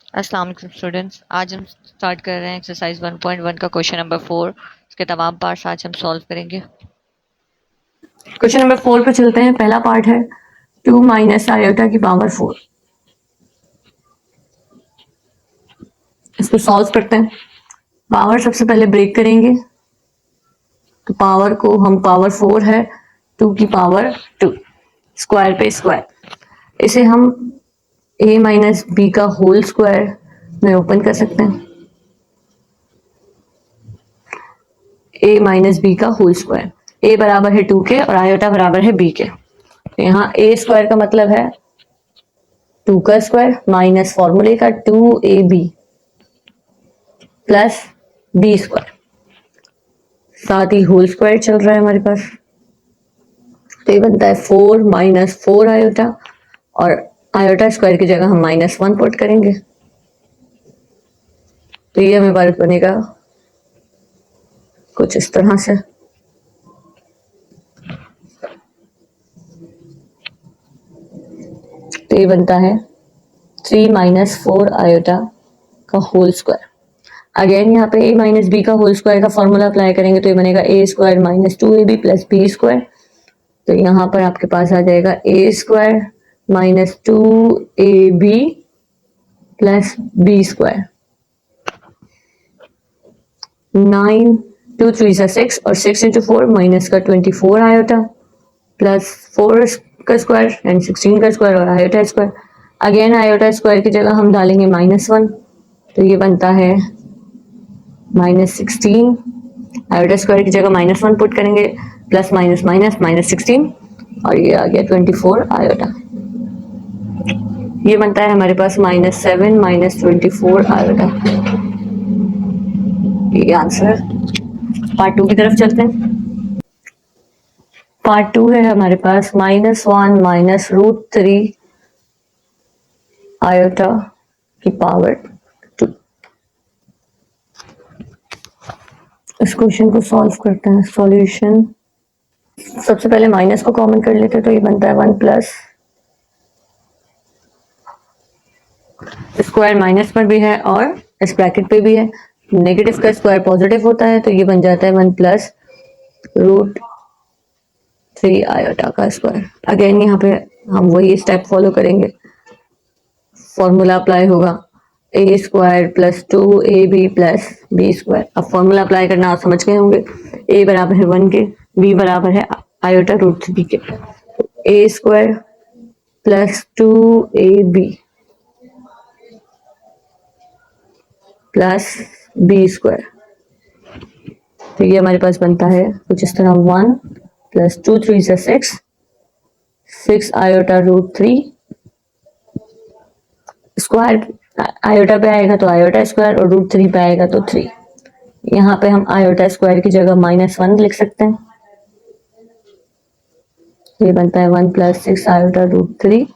अस्सलाम वालेकुम स्टूडेंट्स। आज हम स्टार्ट कर रहे हैं एक्सरसाइज 1.1 का क्वेश्चन नंबर 4। इसके तमाम पार्ट्स आज हम सॉल्व करेंगे। क्वेश्चन नंबर 4 पे चलते हैं। पहला पार्ट है 2 माइनस आयोटा की पावर 4। इसको सॉल्व करते हैं। पावर सबसे पहले ब्रेक करेंगे तो पावर को हम पावर 4 है 2 की पावर 2 स्क्वायर पे स्क्वायर। इसे हम a माइनस बी का होल स्क्वायर में ओपन कर सकते हैं। a माइनस बी का होल स्क्वायर, a बराबर है 2 के और आयोटा बराबर है b के। तो यहाँ a स्क्वायर का मतलब है 2 का स्क्वायर माइनस फॉर्मूले का 2ab प्लस बी स्क्वायर, साथ ही होल स्क्वायर चल रहा है हमारे पास। तो ये बनता है 4 माइनस 4 आयोटा और आयोटा स्क्वायर की जगह हम -1 पुट करेंगे। तो ये हमें बार बनेगा कुछ इस तरह से। तो ये बनता है 3 माइनस 4 आयोटा का होल स्क्वायर। अगेन यहाँ पे a माइनस बी का होल स्क्वायर का फॉर्मूला अप्लाई करेंगे तो ये बनेगा a square minus 2ab plus B square. तो यहाँ पर आपके पास आ जाएगा a square minus 2ab plus B square. 9 2 3 सा 6 और 6 इंटू 4 माइनस का 24 आयोटा प्लस 4 का स्क्वायर एंड 16 का स्क्वायर और iota square. Again iota square की जगह हम डालेंगे -1 तो ये बनता है -16। आयोटा स्क्वायर की जगह -1 पुट करेंगे प्लस माइनस माइनस -16 और ये आ गया 24 आयोटा। ये बनता है हमारे पास -7 माइनस 24 आयोटा। ये आंसर। पार्ट 2 की तरफ चलते हैं। पार्ट 2 है हमारे पास -1 माइनस √3 आयोटा की पावर 2। इस क्वेश्चन को सॉल्व करते हैं। सॉल्यूशन सबसे पहले माइनस को कॉमन कर लेते हैं तो ये बनता है 1 प्लस स्क्वायर माइनस पर भी है और इस ब्रैकेट पे भी है। नेगेटिव का स्क्वायर पॉजिटिव होता है तो ये बन जाता है 1 प्लस √3 आयोटा का स्क्वायर। अगेन यहाँ पे हम वही स्टेप फॉलो करेंगे। फॉर्मूला अप्लाई होगा a square plus 2ab plus B square. अब फॉर्मूला अप्लाई करना आप समझ गए होंगे। a बराबर है 1 के, b बराबर है आयोटा √3 के। a square plus 2ab plus B square. तो ये हमारे पास बनता है कुछ इस तरह 1 प्लस 2 3 से 6 आयोटा √3 स्क्वायर। आयोटा पे आएगा तो आयोटा स्क्वायर और √3 पे आएगा तो 3। यहाँ पे हम आयोटा स्क्वायर की जगह -1 लिख सकते हैं। ये बनता है 1 plus 6 iota √3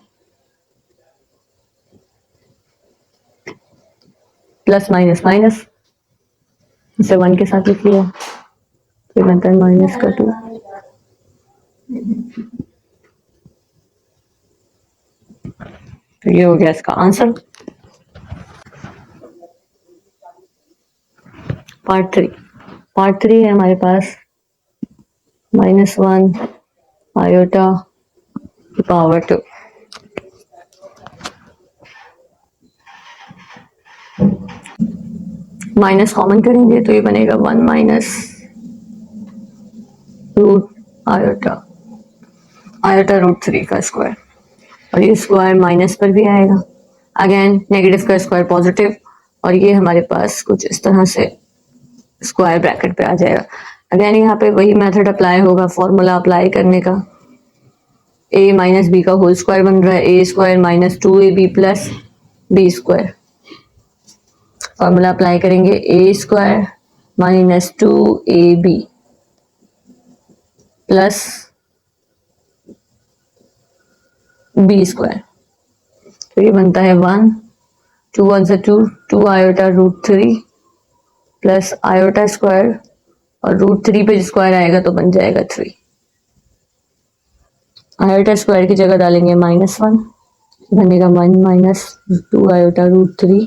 plus minus minus, इसे 1 के साथ लिख लिया तो ये बनता है -2। तो ये हो गया इसका आंसर। पार्ट 3 है हमारे पास -1 आयोटा की पावर 2। माइनस कॉमन करेंगे तो ये बनेगा 1 माइनस रूट आयोटा आयोटा √3 का स्क्वायर और ये स्क्वायर माइनस पर भी आएगा। अगेन नेगेटिव का स्क्वायर पॉजिटिव और ये हमारे पास कुछ इस तरह से स्क्वायर ब्रैकेट पे आ जाएगा। अगेन यहाँ पे वही मेथड अप्लाई होगा फॉर्मूला अप्लाई करने का। a माइनस बी का होल स्क्वायर बन रहा है a square minus 2ab plus B square. Formula apply करेंगे a square minus 2ab plus B square. तो ये बनता है 1 2 1 से 2 2 आयोटा √3 प्लस आयोटा स्क्वायर और √3 पे स्क्वायर आएगा तो बन जाएगा 3। आयोटा स्क्वायर की जगह डालेंगे -1 बनेगा 1 माइनस 2 आयोटा √3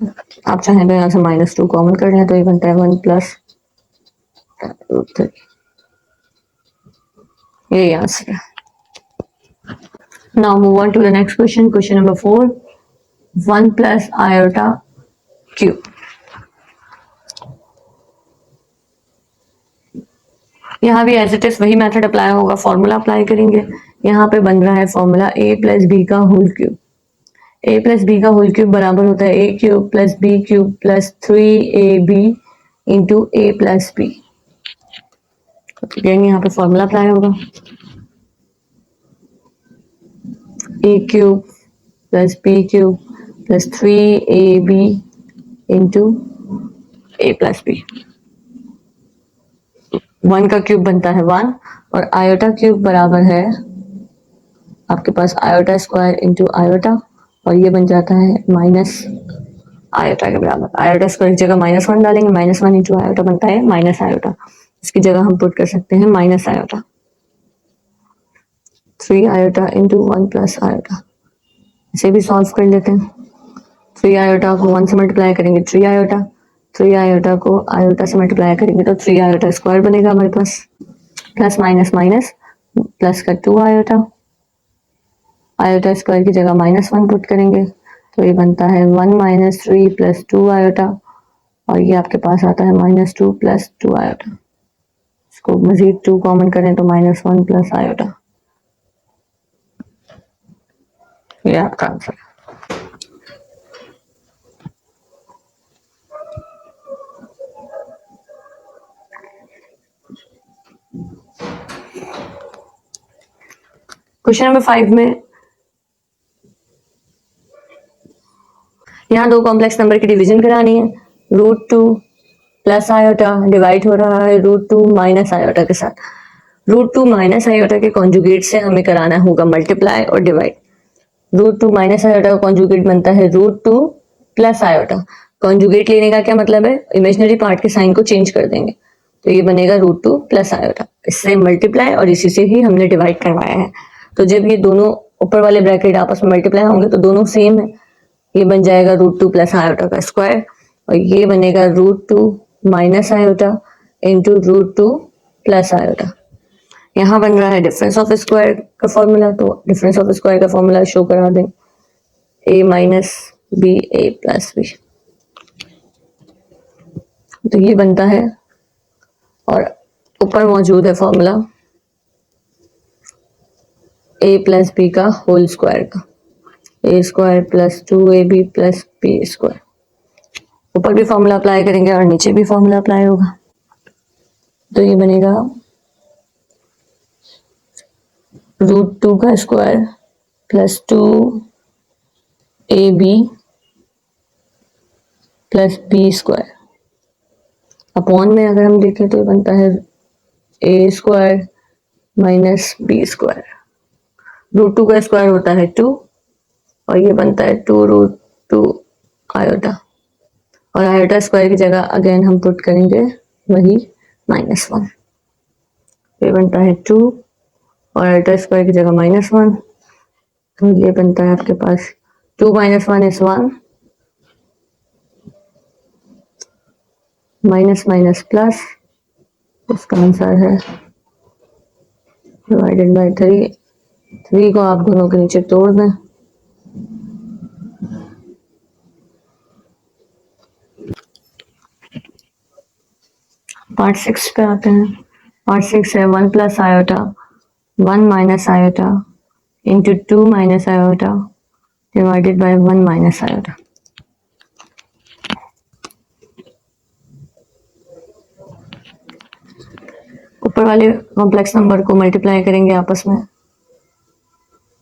आप चाहें तो यहाँ से -2 कॉमन कर लें तो ये बनता है 1 प्लस √3। यही आंसर है। Now move on to the next question, question number 4, 1 plus iota cube. यहाँ भी एज इट इज वही मेथड अप्लाई होगा, फॉर्मूला अप्लाई करेंगे। यहाँ पे बन रहा है फॉर्मूला a प्लस बी का whole cube. a plus b का होल क्यूब बराबर होता है a cube plus b cube plus 3ab into a plus b. Again यहाँ पे फॉर्मूला अप्लाई होगा, a cube plus b cube plus 3ab into a plus b. 1 का cube बनता है 1 और आयोटा क्यूब बराबर है आपके पास आयोटा स्क्वायर इंटू आयोटा, और ये बन जाता है माइनस आयोटा के बराबर। आयोटा स्क्वायर की जगह -1 डालेंगे, -1 इंटू आयोटा बनता है माइनस आयोटा। इसकी जगह हम पुट कर सकते हैं minus iota, 3 iota into 1 plus iota. इसे भी सॉल्व कर लेते हैं। 3 आयोटा को 1 से मल्टीप्लाई करेंगे 3 आयोटा, 3 आयोटा को आयोटा से मल्टीप्लाई करेंगे तो 3 आयोटा स्क्वायर बनेगा हमारे पास, प्लस माइनस माइनस प्लस का 2 आयोटा, आयोटा स्क्वायर की जगह -1 पुट करेंगे तो ये बनता है 1 माइनस 3 प्लस 2 आयोटा, और ये आपके पास आता है -2 प्लस 2 आयोटा। इसको मजीद 2 कॉमन करें तो -1 प्लस आयोटा। ये आपका आंसर है। क्वेश्चन नंबर 5 में यहाँ दो कॉम्प्लेक्स नंबर की डिवीजन करानी है। √2 प्लस आयोटा डिवाइड हो रहा है √2 माइनस आयोटा के साथ। √2 माइनस आयोटा के कॉन्जुगेट से हमें कराना होगा मल्टीप्लाई और डिवाइड। √2 माइनस आयोटा का कॉन्जुगेट बनता है √2 प्लस आयोटा। कॉन्जुगेट लेने का क्या मतलब है, इमेजिनरी पार्ट के साइन को चेंज कर देंगे तो ये बनेगा √2 प्लस आयोटा। इससे मल्टीप्लाई और इसी से ही हमने डिवाइड करवाया है। तो जब ये दोनों ऊपर वाले ब्रैकेट आपस में मल्टीप्लाई होंगे तो दोनों सेम है, ये बन जाएगा √2 प्लस आयोटा का स्क्वायर, और ये बनेगा √2 minus iota into √2 plus iota. यहाँ बन रहा है डिफरेंस ऑफ स्क्वायर का फॉर्मूला, तो डिफरेंस ऑफ स्क्वायर का फॉर्मूला शो करा दें, a minus b a plus b. तो ये बनता है, और ऊपर मौजूद है फॉर्मूला a प्लस बी का होल स्क्वायर का, a square plus 2ab plus B square. ऊपर भी फॉर्मूला अप्लाई करेंगे और नीचे भी फॉर्मूला अप्लाई होगा, तो ये बनेगा √2 का square plus 2ab plus B square upon में अगर हम देखें तो ये बनता है a square minus b square. √2 का स्क्वायर होता है 2 और ये बनता है 2√2 आयोटा, और आयोटा स्क्वायर की जगह अगेन हम पुट करेंगे वही -1। ये बनता है 2 और आयोटा स्क्वायर की जगह -1, तो ये बनता है आपके पास 2 - 1 इज 1, माइनस माइनस प्लस, इसका आंसर है डिवाइडेड बाय 3। 3 को आप दोनों के नीचे तोड़ दें, पार्ट 6 पे आते हैं। पार्ट 6 है 1 plus iota 1 minus iota into 2 minus iota divided bye 1 minus iota. ऊपर वाले कॉम्प्लेक्स नंबर को मल्टीप्लाई करेंगे आपस में,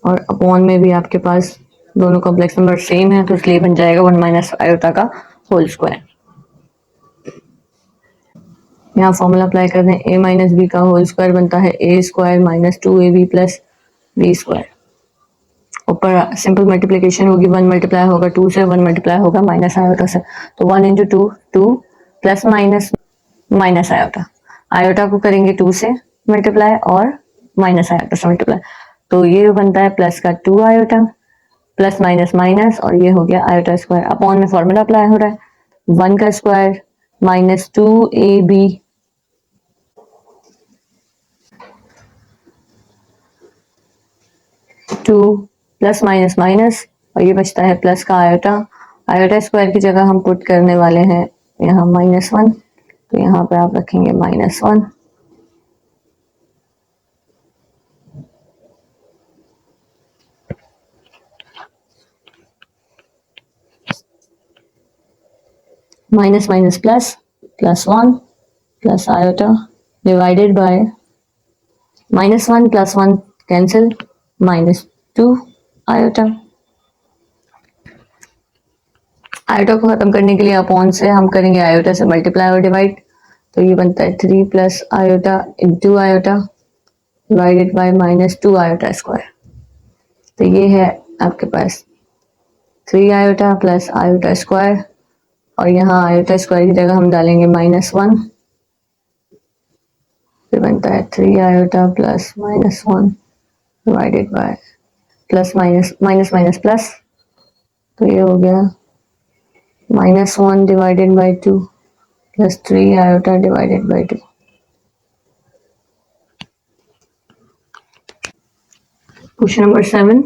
और अपॉन में भी आपके पास दोनों कॉम्प्लेक्स नंबर सेम है तो इसलिए बन जाएगा 1 माइनस आयोटा का होल स्क्वायर। यहाँ फॉर्मूला अप्लाई कर दें, a माइनस बी का होल स्क्वायर बनता है a square minus 2ab plus B square. ऊपर सिंपल मल्टीप्लिकेशन होगी, 1 मल्टीप्लाई होगा 2 से, 1 मल्टीप्लाई होगा माइनस आयोटा से, तो 1 into 2 2 plus minus minus iota. Iota को करेंगे 2 से मल्टीप्लाई और माइनस आयोटा से मल्टीप्लाई, तो ये बनता है प्लस का 2 आयोटा प्लस माइनस माइनस और ये हो गया आयोटा स्क्वायर। अपॉन में फॉर्मूला अप्लाई हो रहा है, 1 का square minus 2ab 2 plus minus minus और ये बचता है प्लस का आयोटा। आयोटा स्क्वायर की जगह हम पुट करने वाले हैं यहाँ -1, तो यहाँ पे आप रखेंगे -1। Minus minus plus, +1 plus iota divided bye -1 + 1 cancel, -2 iota. Iota को खत्म करने के लिए अपॉन से हम करेंगे आयोटा से मल्टीप्लाई और डिवाइड, तो ये बनता है 3 plus iota into iota divided bye -2 iota square. तो ये है आपके पास 3 आयोटा प्लस आयोटा स्क्वायर और यहाँ आयोटा स्क्वायर की जगह हम डालेंगे -1, फिर बनता है 3 iota plus -1 divided by plus minus minus minus plus, तो ये हो गया -1 divided by 2 plus 3 iota divided bye 2। Question number 7,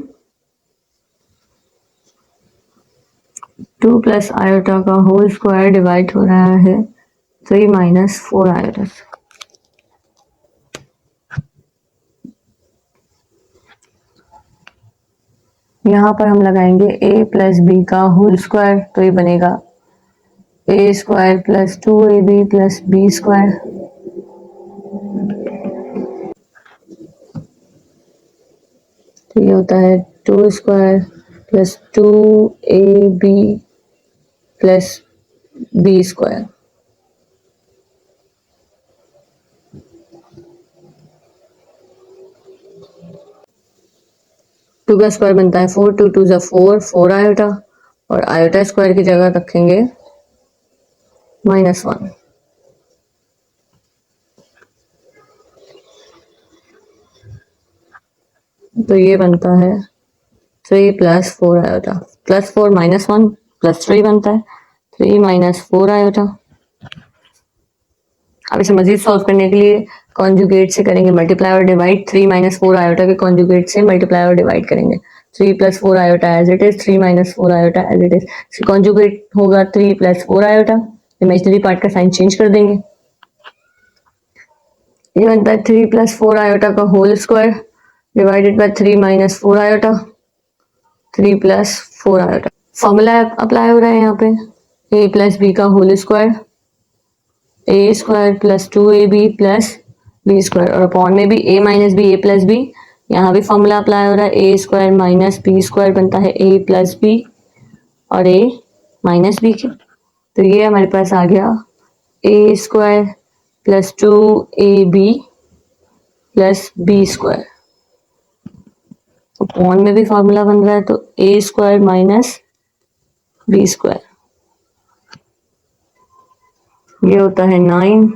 2 plus iota का होल स्क्वायर डिवाइड हो रहा है 3 माइनस 4 आयोटा। यहाँ पर हम लगाएंगे a प्लस बी का होल स्क्वायर, तो ये बनेगा a square plus 2ab plus B square. तो ये होता है 2 square plus 2ab plus B square. Two का स्क्वायर बनता है 4, 2 2 4, 4 आयोटा और आयोटा स्क्वायर की जगह रखेंगे -1। तो ये बनता है 3 प्लस 4 आयोटा, प्लस 4 -1 प्लस 3 बनता है 3 माइनस 4 आयोटा। अब इसे मजीद सॉल्व करने के लिए कॉन्जुगेट से करेंगे मल्टीप्लाई और डिवाइड, 3 माइनस 4 आयोटा के कॉन्जुगेट से मल्टीप्लाई और डिवाइड करेंगे। 3 plus 4 iota as it is, 3 minus 4 iota as it is. Conjugate होगा 3 प्लस 4 आयोटा, इमेजिनरी पार्ट का साइन चेंज कर देंगे। ये बनता है 3 प्लस 4 आयोटा का whole square divided by 3 minus 4 iota, 3 plus 4 iota. Formula apply हो रहा है यहाँ पे, a प्लस बी का whole square, a square plus 2ab plus B square और अपॉन में भी a minus b, a plus b. यहाँ भी फॉर्मूला अप्लाई हो रहा है, a square minus b square बनता है a प्लस बी और a माइनस बी के। तो ये हमारे पास आ गया a square plus 2ab plus B square. Upon में भी फॉर्मूला बन रहा है, तो a square minus b square. ये होता है 9,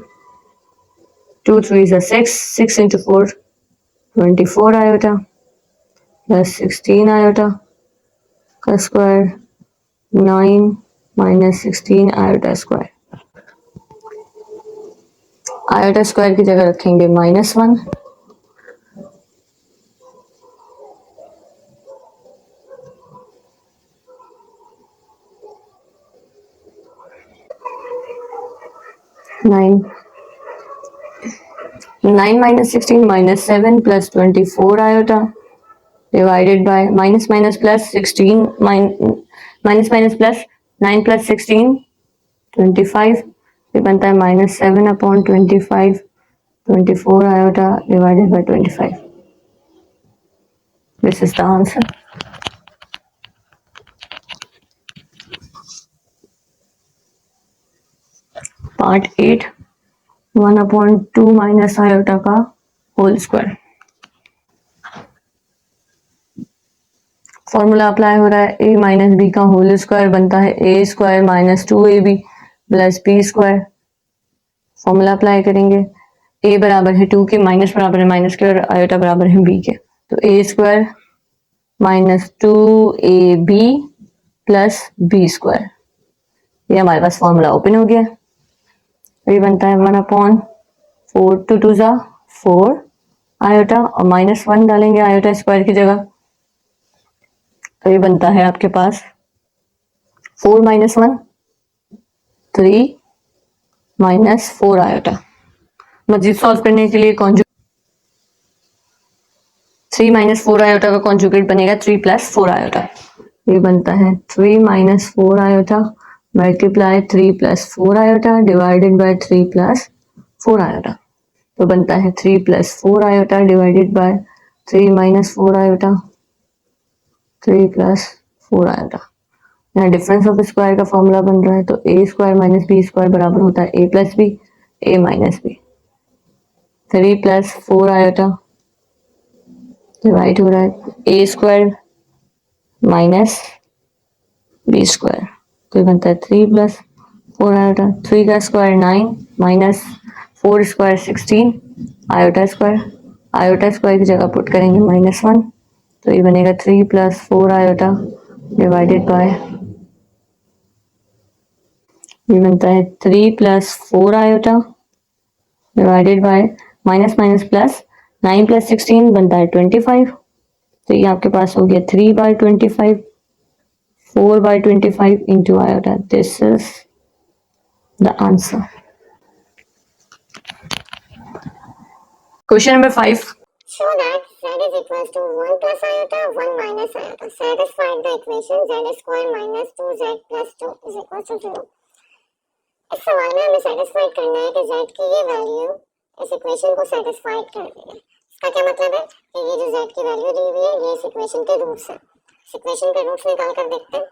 2 3 6, 6 इंटू 4 24 आयोटा प्लस 16 आयोटा का square, 9 minus 16 iota square. Iota square की जगह रखेंगे -1, nine minus 16 -7 plus 24 iota divided bye minus minus plus 16 minus minus plus 9 plus 16 25, ये बनता है -7 upon 25, 24 iota divided bye 25। This is the answer. Part 8, 1/2 minus iota का whole square. Formula apply हो रहा है, a माइनस बी का whole square बनता है a square minus 2ab plus B square. Formula apply करेंगे, a बराबर है 2 के, माइनस बराबर है माइनस के और आयोटा बराबर है b के, तो a square minus 2ab plus B square. ये हमारे पास फॉर्मूला ओपन हो गया। ये बनता है 1/4 टू 2 ज़ा 4 आयोटा और -1 डालेंगे आयोटा स्क्वायर की जगह, तो ये बनता है आपके पास 4 - 1 3 -4 आयोटा। मजीद सॉल्व करने के लिए 3 - 4 आयोटा का कॉन्जुगेट बनेगा 3 + 4 आयोटा। ये बनता है 3 - 4 iota multiply 3 + 4 iota divided by 3 + 4 iota. तो बनता है 3 + 4 iota divided by 3 - 4 iota 3 + 4 iota. यहाँ डिफरेंस ऑफ स्क्वायर का फॉर्मूला बन रहा है, तो a square minus b square बराबर होता है a + b, a - b। 3 + 4 iota divide हो रहा है a square minus b square, तो बनता है 3 + 4 आयोटा। 3 का स्क्वायर 9 माइनस 4 square 16 iota square. Iota square की जगह पुट करेंगे -1, तो ये बनेगा 3 + 4 आयोटा डिवाइडेड बाय, ये बनता है 3 + 4 iota divided bye minus minus plus 9 + 16 बनता है 25। तो ये आपके पास हो गया 3/25 4/25 into iota. This is the answer. Question number 5. Show that z is equals to 1 plus iota 1 minus iota. Satisfy the equation z square minus 2z plus 2 is equals to 0. इस सवाल में हमें सेटिस्फाइड करना है कि z की ये value इस इक्वेशन को सेटिस्फाइड कर रही है। इसका क्या मतलब है कि ये जो z की वैल्यू दी हुई है ये इस इक्वेशन के रूट्स है। इस इक्वेशन के रूट्स निकाल कर देखते हैं।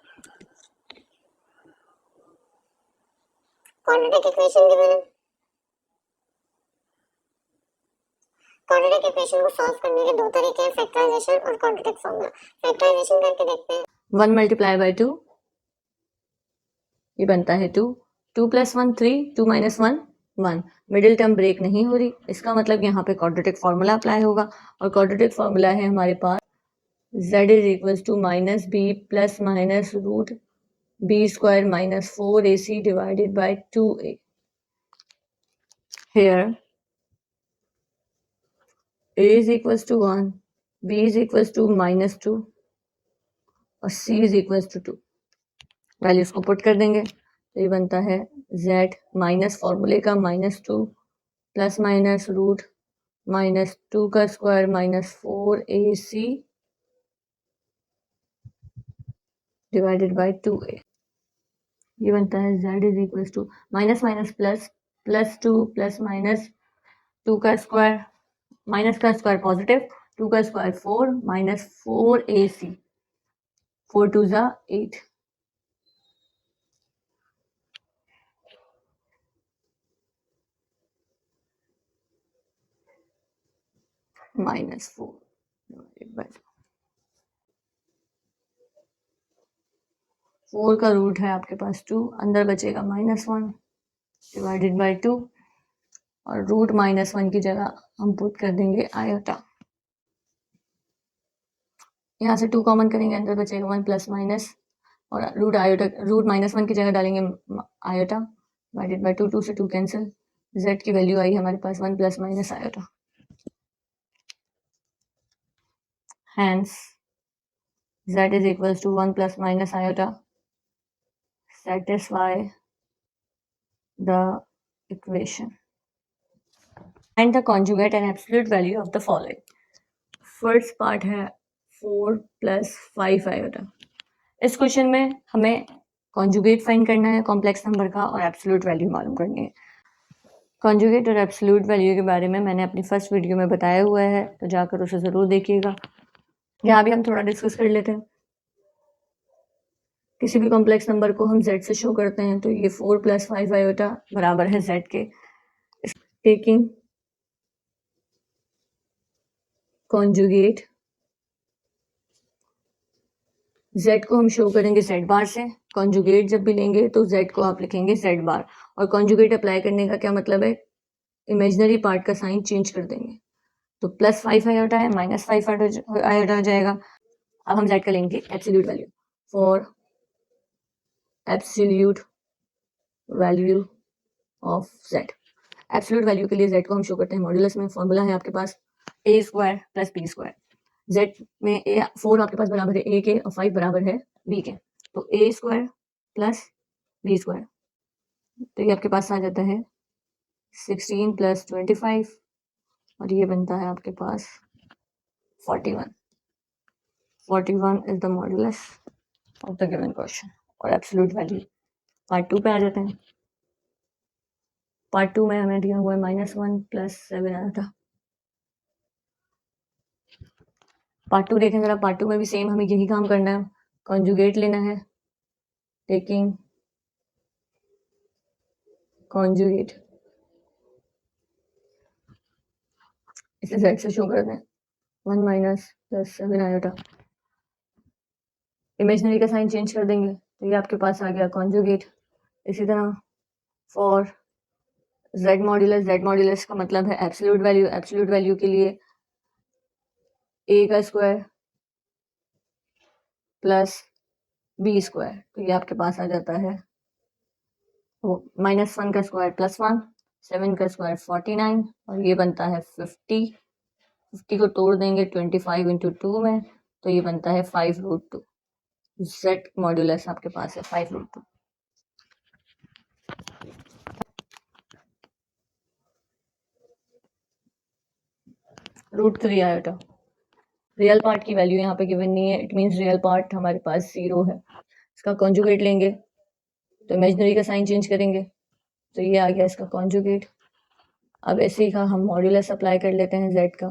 क्वाड्रेटिक इक्वेशन गिवन है। क्वाड्रेटिक इक्वेशन को सॉल्व करने के दो तरीके हैं, फैक्टराइजेशन और क्वाड्रेटिक फॉर्मूला। फैक्टराइजेशन करके देखते हैं। 1 × 2 ये बनता है 2 2 + 1 3 2 - 1 1। मिडिल टर्म ब्रेक नहीं हो रही, इसका मतलब यहाँ पे क्वाड्रेटिक फॉर्मूला अप्लाई होगा और क्वाड्रेटिक फॉर्मूला है हमारे पास z is equals to -b plus minus root b square minus 4ac divided by 2a. Here a is equals to 1, b is equals to -2 और c is equals to 2। Values को put कर देंगे तो ये बनता है z माइनस फॉर्मूले का -2 प्लस माइनस रूट -2 का square -4ac divided by 2a। ये बनता है z is equals to minus minus plus +2 plus -2 का स्क्वायर माइनस का स्क्वायर पॉजिटिव 2 का स्क्वायर 4 -4ac 4 2 ज़ा 8 -4 डिवाइडेड बाय 4 का रूट है आपके पास 2, अंदर बचेगा -1 डिवाइडेड बाय 2 और रूट -1 की जगह हम पुट कर देंगे आयोटा। यहाँ से 2 कॉमन करेंगे, अंदर बचेगा 1 प्लस माइनस और रूट -1 की जगह डालेंगे आयोटा डिवाइडेड बाय 2 2 से 2 कैंसिल। z की वैल्यू आई हमारे पास 1 plus minus iota. Hence, z is equals to 1 plus minus iota. Satisfy the equation. Find the conjugate and absolute value of the following. First part है 4 plus 5 iota. इस question में हमें conjugate find करना है complex number का और absolute value मालूम करनी है। कॉन्जुगेट और एब्सोल्यूट वैल्यू के बारे में मैंने अपनी फर्स्ट वीडियो में बताया हुआ है, तो जाकर उसे ज़रूर देखिएगा। यहाँ भी हम थोड़ा डिस्कस कर लेते हैं। किसी भी कॉम्प्लेक्स नंबर को हम z से शो करते हैं, तो ये 4 + 5 आयोटा बराबर है z के। टेकिंग कॉन्जुगेट z को हम शो करेंगे z बार से। कॉन्जुगेट जब भी लेंगे तो z को आप लिखेंगे z बार। और कॉन्जुगेट अप्लाई करने का क्या मतलब है, इमेजिनरी पार्ट का साइन चेंज कर देंगे। तो +5 आयोटा है -5 आयोटा हो जाएगा। अब हम z का लेंगे absolute value for absolute value of z। Absolute value के लिए z को हम शो करते हैं मॉड्यूलस में। फॉर्मूला है आपके पास a square plus b square. z में a 4 आपके पास बराबर है a के और 5 बराबर है b के, तो a square plus b square, तो ये आपके पास आ जाता है 16 प्लस 25 और ये बनता है आपके पास 41। 41 is the modulus of the given question. और एब्सोल्यूट वैल्यू पार्ट 2 पे आ जाते हैं। पार्ट 2 में हमें दिया हुआ है -1 प्लस 7 आया था। पार्ट 2 देखें जरा। पार्ट 2 में भी सेम हमें यही काम करना है, कॉन्जुगेट लेना है, टेकिंग कॉन्जुगेट। इसे z से शो कर दें 1 माइनस प्लस 7 आयोटा। इमेजनरी का साइन चेंज कर देंगे तो ये आपके पास आ गया कॉन्जुगेट। इसी तरह फॉर z मॉड्यूलस का मतलब है एब्सोल्यूट वैल्यू। एब्सोल्यूट वैल्यू के लिए a का स्क्वायर प्लस b स्क्वायर, तो ये आपके पास आ जाता है -1 का स्क्वायर प्लस 1, 7 का स्क्वायर 49 और ये बनता है 50। 50 को तोड़ देंगे 25 इंटू 2 में, तो ये बनता है 5√2। z मॉड्यूलस आपके पास है 5√2। √3 आयोटा। रियल पार्ट की वैल्यू यहाँ पे गिवन नहीं है, इट मीन्स रियल पार्ट हमारे पास 0 है। इसका कॉन्जुगेट लेंगे तो इमेजनरी का साइन चेंज करेंगे तो ये आ गया इसका कॉन्जुगेट। अब ऐसे ही का हम मॉड्यूलस अप्लाई कर लेते हैं z का,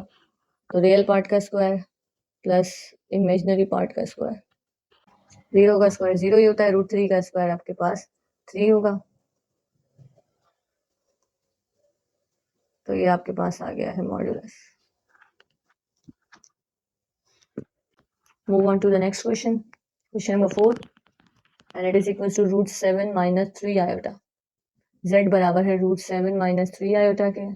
तो रियल पार्ट का स्क्वायर प्लस इमेजनरी पार्ट का स्क्वायर। 0 का स्क्वायर 0 ही होता है, √3 का स्क्वायर आपके पास 3 होगा, तो ये आपके पास आ गया है modulus. Move on to the next question, question number 4 and it is equals to √7 minus 3 iota. z बराबर है √7 माइनस 3 आयोटा के।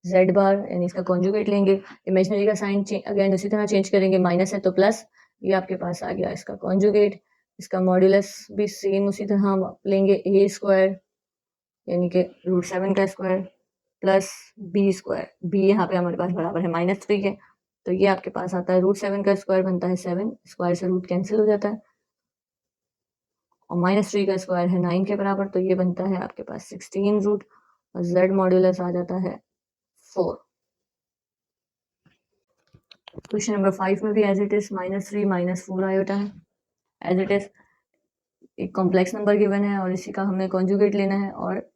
z बार यानी इसका कॉन्जुगेट लेंगे, इमेजनरी का साइन अगेन उसी तरह चेंज करेंगे, माइनस है तो प्लस, ये आपके पास आ गया इसका कॉन्जुगेट। इसका मॉड्यूलस भी सेम उसी तरह हम लेंगे a स्क्वायर यानी कि √7 का square plus b square. b यहाँ पे हमारे पास बराबर है -3 के, तो ये आपके पास आता है √7 का स्क्वायर बनता है 7, स्क्वायर से रूट कैंसिल हो जाता है, और -3 का स्क्वायर है 9 के बराबर, तो ये बनता है आपके पास 16 रूट, और z मॉड्यूलस आ जाता है 4। क्वेश्चन नंबर 5 में भी एज इट इज -3 -4 आयोटा है, एज इट इज एक कॉम्प्लेक्स नंबर गिवन है और इसी का हमें कॉन्जुगेट लेना है और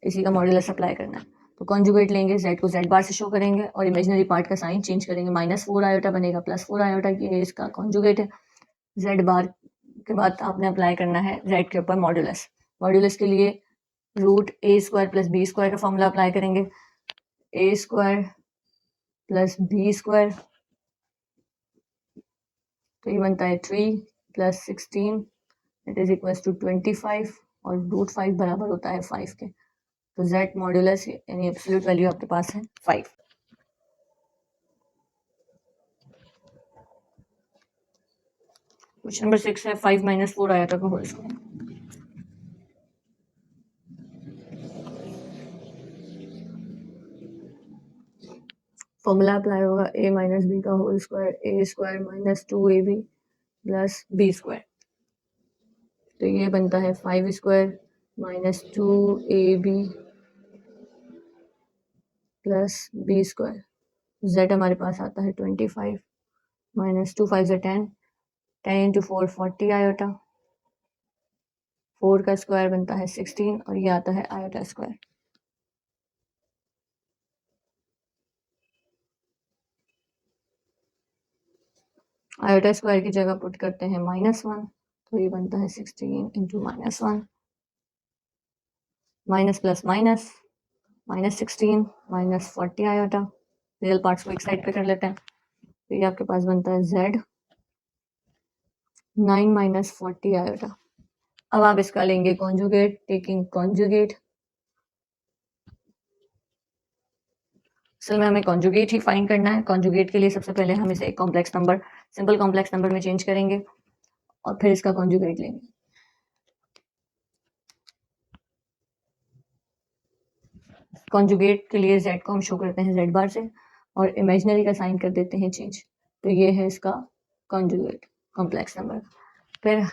इसी का मॉड्यूलस अप्लाई करना है। तो कॉन्जुगेट लेंगे, z को z बार से शो करेंगे और इमेजनरी पार्ट का साइन चेंज करेंगे, -4 आयोटा बनेगा +4 आयोटा, ये इसका कॉन्जुगेट है। z बार के बाद आपने अप्लाई करना है z के ऊपर मॉड्यूलस। मॉड्यूलस के लिए √a² प्लस b स्क्वायर का फॉर्मूला अप्लाई करेंगे, a² प्लस b², तो ये बनता है 3 plus 16 it is equal to 25 और √5 बराबर होता है 5 के, तो z मॉड्यूलस यानी एब्सोल्यूट वैल्यू आपके पास है 5। क्वेश्चन नंबर 6 है 5 - 4 आयोटा का होल स्क्वायर। फॉर्मूला अप्लाई होगा a - b का whole square a² - 2ab plus b², तो ये बनता है 5² - 2ab प्लस b²। z हमारे पास आता है 25 -2 5 से 10, 10 इंटू 4 40 आयोटा, 4 का स्क्वायर बनता है 16 और ये आता है आयोटा स्क्वायर। आयोटा स्क्वायर की जगह पुट करते हैं -1, तो ये बनता है 16 into -1, minus plus minus, -16 -40 iota. Real parts को एक साइड पे कर लेते हैं, तो ये आपके पास बनता है z 9 - 40 आयोटा। अब आप इसका लेंगे कॉन्जुगेट, टेकिंग कॉन्जुगेट असल में हमें कॉन्जुगेट ही फाइंड करना है। कॉन्जुगेट के लिए सबसे पहले हम इसे एक complex number, simple complex number में चेंज करेंगे और फिर इसका कॉन्जुगेट लेंगे। कॉन्जुगेट के लिए z को हम शो करते हैं z बार से और इमेजिनरी का साइन कर देते हैं चेंज। तो ये है इसका कॉन्जुगेट कॉम्प्लेक्स नंबर। फिर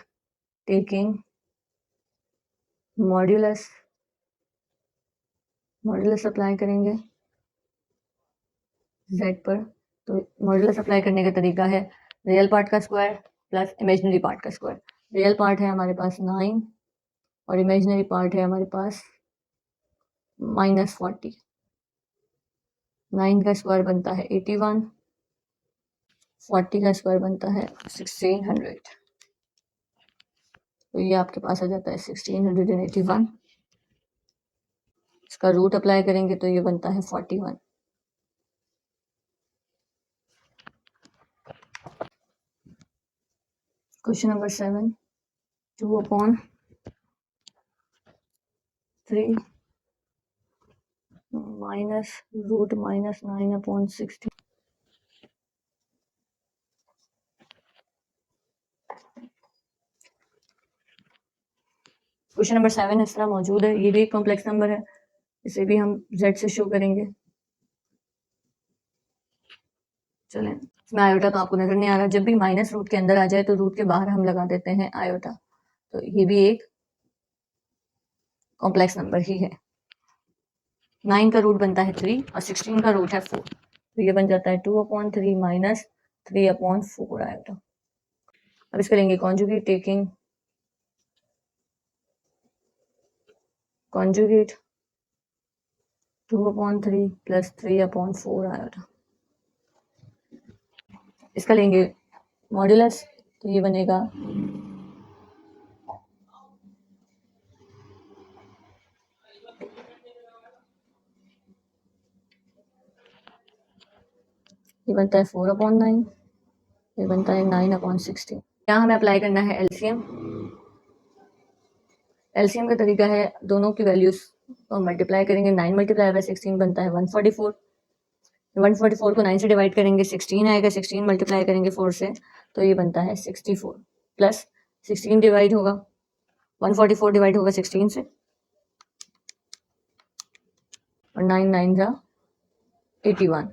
टेकिंग मॉड्यूलस, मॉड्यूलस अप्लाई करेंगे z पर। तो मॉड्यूलस अप्लाई करने का तरीका है रियल पार्ट का स्क्वायर प्लस इमेजिनरी पार्ट का स्क्वायर। रियल पार्ट है हमारे पास 9 और इमेजिनरी पार्ट है हमारे पास -40। 9 का स्क्वायर बनता है 81, 40 का स्क्वायर बनता है 1600। तो ये आपके पास आ जाता है 1681। इसका रूट अप्लाई करेंगे तो ये बनता है 41। Question number 7, 2/3 minus root -9/16। Question number 7 इस तरह मौजूद है। ये भी एक कॉम्प्लेक्स नंबर है, इसे भी हम z से शो करेंगे। चलें, इसमें आयोटा तो आपको नजर नहीं आ रहा। जब भी माइनस रूट के अंदर आ जाए तो रूट के बाहर हम लगा देते हैं आयोटा। तो ये भी एक कॉम्प्लेक्स नंबर ही है। 9 का रूट बनता है 3 और 16 का रूट है 4। तो ये बन जाता है 2/3 माइनस 3/4 आयोटा। अब इसका लेंगे conjugate, taking conjugate 2/3 plus 3/4 iota. इसका लेंगे मॉड्यूलस, तो ये बनेगा ये बनता है 4/9, ये बनता है 9/16। यहाँ हमें अप्लाई करना है एलसीएम। एलसीएम का तरीका है दोनों की वैल्यूज को मल्टीप्लाई करेंगे। 9 मल्टीप्लाई बाय 16 बनता है 144। 144 को 9 से डिवाइड करेंगे 16 आएगा। 16 मल्टीप्लाई करेंगे 4 से तो ये बनता है 64 प्लस 16 डिवाइड होगा 144 डिवाइड होगा 16 से और 9 9 जा 81।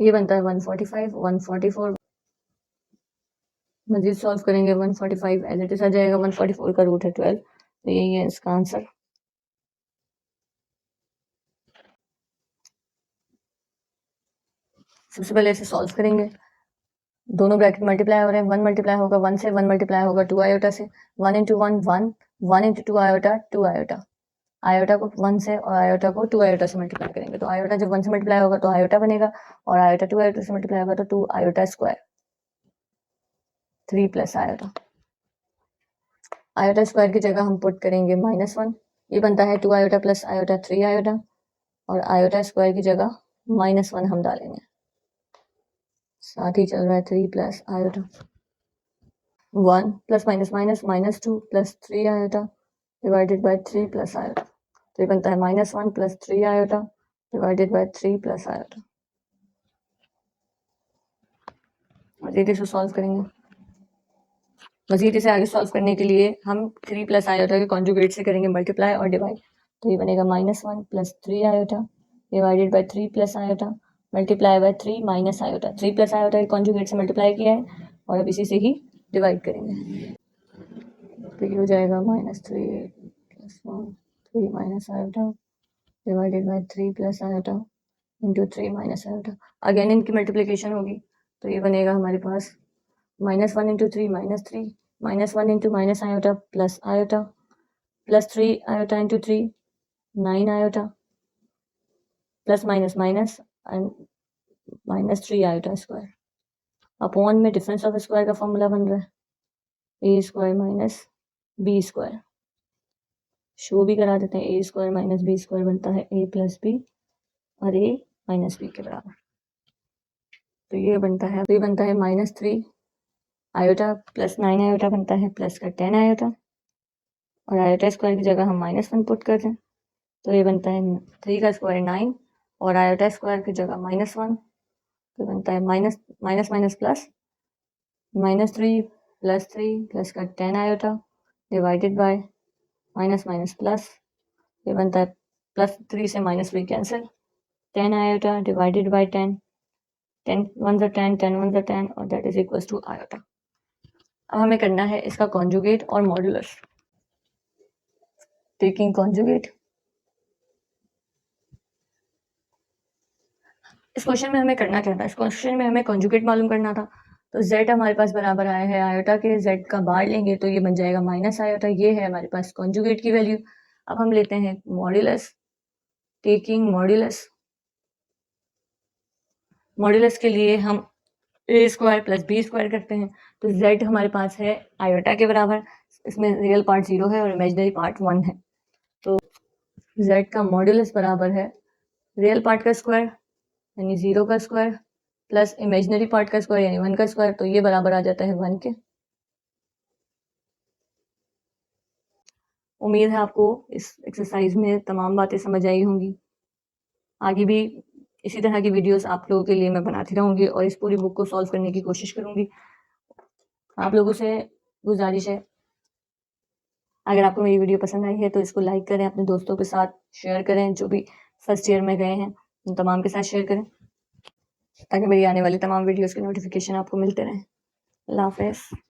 ये बनता है 145। 144 मजीद सॉल्व करेंगे 145 एज इट इज आ जाएगा। 144 का रूट है 12। तो यही है इसका आंसर। सबसे पहले इसे सॉल्व करेंगे। दोनों ब्रैकेट मल्टीप्लाई हो रहे हैं। 1 मल्टीप्लाई होगा 1 से, 1 मल्टीप्लाई होगा 2 आयोटा से। 1 into 1 1, 1 into 2 iota 2 iota. Iota को 1 से और आयोटा को 2 आयोटा से मल्टीप्लाई करेंगे। तो आयोटा जब 1 से मल्टीप्लाई होगा तो आयोटा बनेगा और आयोटा 2 आयोटा से मल्टीप्लाई होगा तो 2 iota square 3 plus iota. Iota square की जगह हम पुट करेंगे -1। ये बनता है 2 आयोटा प्लस आयोटा 3 आयोटा और आयोटा स्क्वायर की जगह -1 हम डालेंगे। साथ ही चल रहा है 3 plus iota. 1 plus minus minus -2 plus 3 iota divided by 3 plus iota. तो ये बनता है -1 plus 3 iota divided by 3 plus iota. मजीद इसे सॉल्व करेंगे। मजीद इसे आगे सॉल्व करने के लिए हम 3 प्लस आयोटा के कॉन्जुगेट से करेंगे मल्टीप्लाई और डिवाइड। तो ये बनेगा -1 plus 3 iota divided by 3 plus iota multiply by 3 minus iota. 3 plus iota के कॉन्जुगेट से मल्टीप्लाई किया है और अब इसी से ही डिवाइड करेंगे। तो ये हो जाएगा -3 plus 1 3 minus iota divided by 3 plus iota into 3 minus iota. Again इनकी मल्टीप्लिकेशन होगी तो ये बनेगा हमारे पास -1 into 3 -3 -1 into minus iota plus iota plus 3 iota into 3 9 iota plus minus minus and -3 iota square upon में डिफरेंस ऑफ स्क्वायर का formula बन रहा है a square minus b square. Show भी करा देते हैं। a square minus b square बनता है a प्लस बी और a माइनस बी के बराबर। तो ये बनता है -3 आयोटा प्लस 9 आयोटा बनता है प्लस का 10 आयोटा और आयोटा स्क्वायर की जगह हम -1 पुट कर दें तो ये बनता है 3 का स्क्वायर 9 और आयोटा स्क्वायर की जगह -1, तो बनता है minus minus minus plus -3 + 3 plus का 10 iota divided bye minus minus plus, ये बनता है +3 से -3 कैंसिल, 10 आयोटा डिवाइडेड बाय 10, 10 1 ज़ा 10, 10 1 ज़ा 10 और that is equals to iota. अब हमें करना है इसका कॉन्जुगेट और मॉड्यूलस। टेकिंग कॉन्जुगेट, इस क्वेश्चन में हमें करना क्या था, इस क्वेश्चन में हमें कॉन्जुगेट मालूम करना था। तो z हमारे पास बराबर आया है आयोटा के, z का बार लेंगे तो ये बन जाएगा माइनस आयोटा, ये है हमारे पास कॉन्जुगेट की वैल्यू। अब हम लेते हैं मॉड्यूलस, टेकिंग मॉड्यूलस, मॉड्यूलस के लिए हम a square plus B square करते हैं। तो z हमारे पास है आयोटा के बराबर, इसमें रियल पार्ट 0 है और इमेजिनरी पार्ट 1 है, तो z का मॉड्यूलस बराबर है रियल पार्ट का स्क्वायर यानी 0 का स्क्वायर प्लस इमेजिनरी पार्ट का स्क्वायर यानी 1 का स्क्वायर, तो ये बराबर आ जाता है 1 के। उम्मीद है आपको इस एक्सरसाइज में तमाम बातें समझ आई होंगी। आगे भी इसी तरह की वीडियोस आप लोगों के लिए मैं बनाती रहूँगी और इस पूरी बुक को सॉल्व करने की कोशिश करूँगी। आप लोगों से गुजारिश है, अगर आपको मेरी वीडियो पसंद आई है तो इसको लाइक करें, अपने दोस्तों के साथ शेयर करें, जो भी फर्स्ट ईयर में गए हैं उन तमाम के साथ शेयर करें ताकि मेरी आने वाली तमाम वीडियोस के नोटिफिकेशन आपको मिलते रहें। अल्लाह हाफ़िज़।